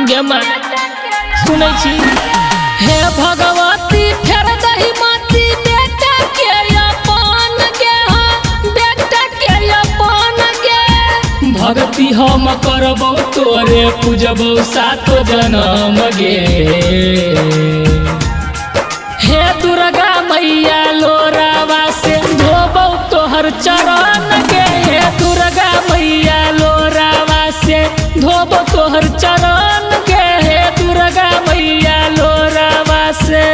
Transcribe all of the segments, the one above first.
गे माँ सुनै छी हे भगवती फेर दही माती बेटा के अपन गे बेटा के अपन गे भक्ति हम करबौ तोरे पूजबौ सातो जन्म गे हे दुर्गा मैया लोरावा से धोबौ तोहर चरण गे हे दुर्गा मैया लोरावा से धोबौ तोहर चरण गे हे दुर्गा मैया लोरावा से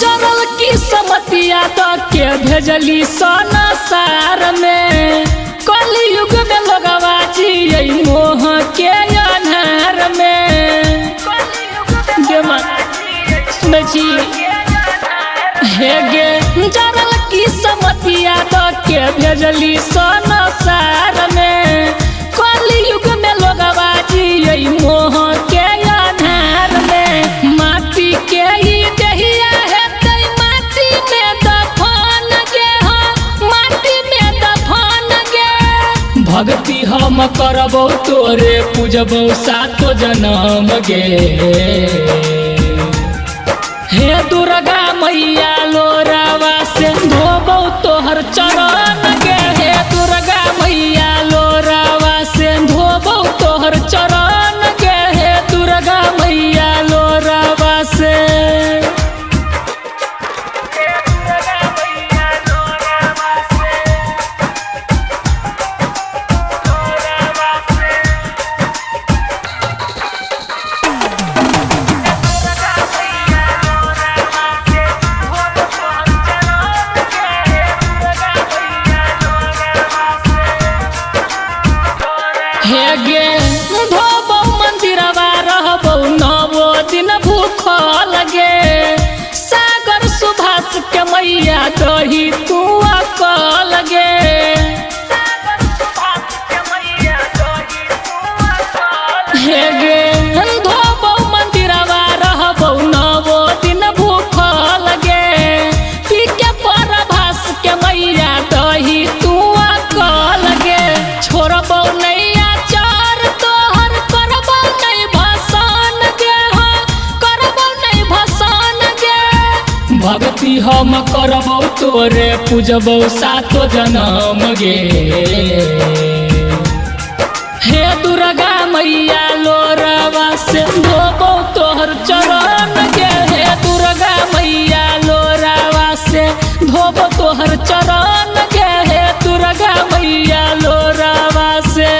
जरल की समतिया तक के भेजली संसार में कलयुग में लोगवा जियै मोह के अन्हार में गे माँ सुनै छी हे गे जरल की समतिया तक के भेजली संसार में कलयुग में लोगवा जियै मोह के अन्हार में माटी के भक्ति हम करबौ तोरे पूजबौ सातो जन्म गे हे दुर्गा मैया लोरावा से धोबौ तोहर चरण गे हे दुर्गा मैया लोरावा से धोबौ तोहर चरण गे हे दुर्गा मैया लोरावा से हे गे धोबौ मंदिरवा रहबौ 9 दिन भूखल गे सागर सुभाष के मैया दही तू अकल गे हे गे धोबौ मंदिरवा रहबौ 9 दिन भूखल गे पी के परभास के मैया दही तू अकल गे छोड़बौ भक्ति हम करबौ तोरे पूजबौ सातो जन्म गे हे दुर्गा मैया लोरावा से धोबौ तोहर चरण गे हे दुर्गा मैया लोरावा से धोबौ तोहर चरण गे हे दुर्गा मैया लोरावा से।